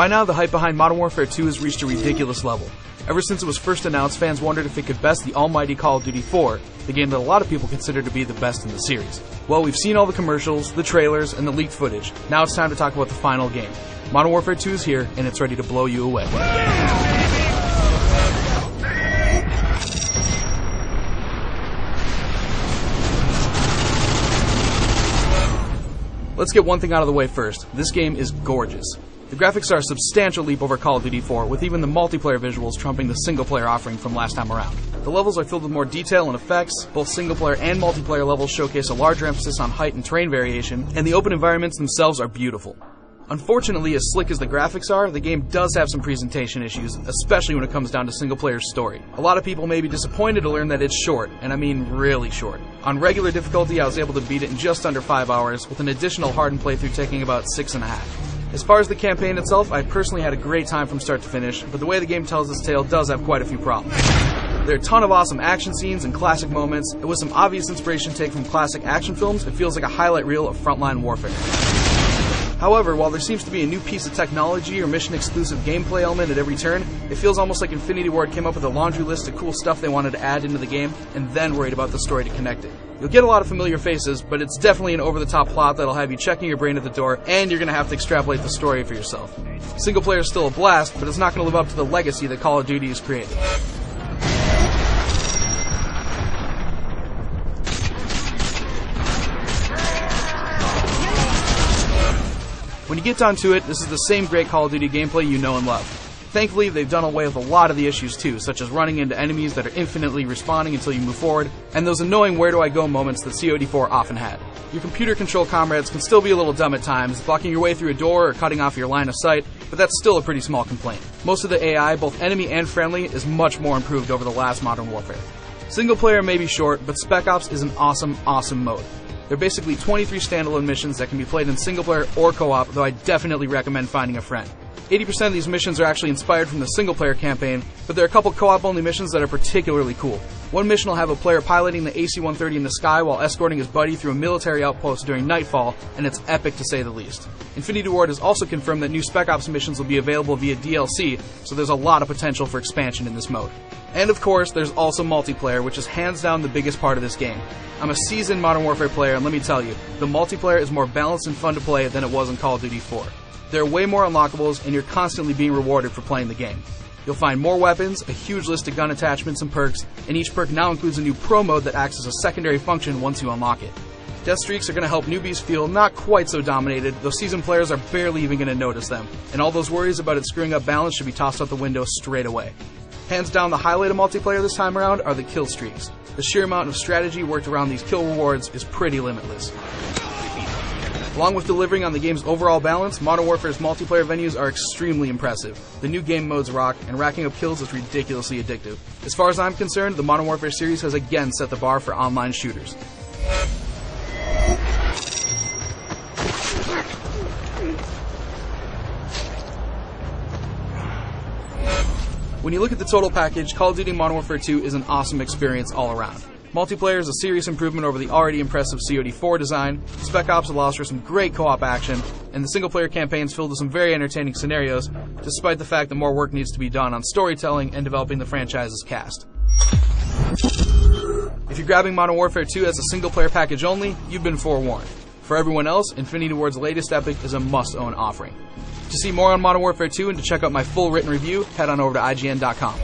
By now, the hype behind Modern Warfare 2 has reached a ridiculous level. Ever since it was first announced, fans wondered if it could best the almighty Call of Duty 4, the game that a lot of people consider to be the best in the series. Well, we've seen all the commercials, the trailers, and the leaked footage. Now it's time to talk about the final game. Modern Warfare 2 is here, and it's ready to blow you away. Let's get one thing out of the way first. This game is gorgeous. The graphics are a substantial leap over Call of Duty 4, with even the multiplayer visuals trumping the single-player offering from last time around. The levels are filled with more detail and effects. Both single-player and multiplayer levels showcase a larger emphasis on height and terrain variation, and the open environments themselves are beautiful. Unfortunately, as slick as the graphics are, the game does have some presentation issues, especially when it comes down to single-player story. A lot of people may be disappointed to learn that it's short, and I mean really short. On regular difficulty, I was able to beat it in just under 5 hours, with an additional hardened playthrough taking about 6.5. As far as the campaign itself, I personally had a great time from start to finish, but the way the game tells its tale does have quite a few problems. There are a ton of awesome action scenes and classic moments, and with some obvious inspiration taken from classic action films, it feels like a highlight reel of frontline warfare. However, while there seems to be a new piece of technology or mission-exclusive gameplay element at every turn, it feels almost like Infinity Ward came up with a laundry list of cool stuff they wanted to add into the game, and then worried about the story to connect it. You'll get a lot of familiar faces, but it's definitely an over-the-top plot that'll have you checking your brain at the door, and you're going to have to extrapolate the story for yourself. Single player is still a blast, but it's not going to live up to the legacy that Call of Duty has created. When you get down to it, this is the same great Call of Duty gameplay you know and love. Thankfully, they've done away with a lot of the issues too, such as running into enemies that are infinitely respawning until you move forward, and those annoying where do I go moments that COD4 often had. Your computer-controlled comrades can still be a little dumb at times, blocking your way through a door or cutting off your line of sight, but that's still a pretty small complaint. Most of the AI, both enemy and friendly, is much more improved over the last Modern Warfare. Single player may be short, but Spec Ops is an awesome mode. They're basically 23 standalone missions that can be played in single player or co-op, though I definitely recommend finding a friend. 80% of these missions are actually inspired from the single player campaign, but there are a couple co-op only missions that are particularly cool. One mission will have a player piloting the AC-130 in the sky while escorting his buddy through a military outpost during nightfall, and it's epic to say the least. Infinity Ward has also confirmed that new Spec Ops missions will be available via DLC, so there's a lot of potential for expansion in this mode. And of course, there's also multiplayer, which is hands down the biggest part of this game. I'm a seasoned Modern Warfare player, and let me tell you, the multiplayer is more balanced and fun to play than it was in Call of Duty 4. There are way more unlockables, and you're constantly being rewarded for playing the game. You'll find more weapons, a huge list of gun attachments and perks, and each perk now includes a new pro mode that acts as a secondary function once you unlock it. Death streaks are going to help newbies feel not quite so dominated, though seasoned players are barely even going to notice them, and all those worries about it screwing up balance should be tossed out the window straight away. Hands down, the highlight of multiplayer this time around are the kill streaks. The sheer amount of strategy worked around these kill rewards is pretty limitless. Along with delivering on the game's overall balance, Modern Warfare's multiplayer venues are extremely impressive. The new game modes rock, and racking up kills is ridiculously addictive. As far as I'm concerned, the Modern Warfare series has again set the bar for online shooters. When you look at the total package, Call of Duty Modern Warfare 2 is an awesome experience all around. Multiplayer is a serious improvement over the already impressive COD4 design, Spec Ops allows for some great co-op action, and the single-player campaign is filled with some very entertaining scenarios, despite the fact that more work needs to be done on storytelling and developing the franchise's cast. If you're grabbing Modern Warfare 2 as a single-player package only, you've been forewarned. For everyone else, Infinity Ward's latest epic is a must-own offering. To see more on Modern Warfare 2 and to check out my full written review, head on over to IGN.com.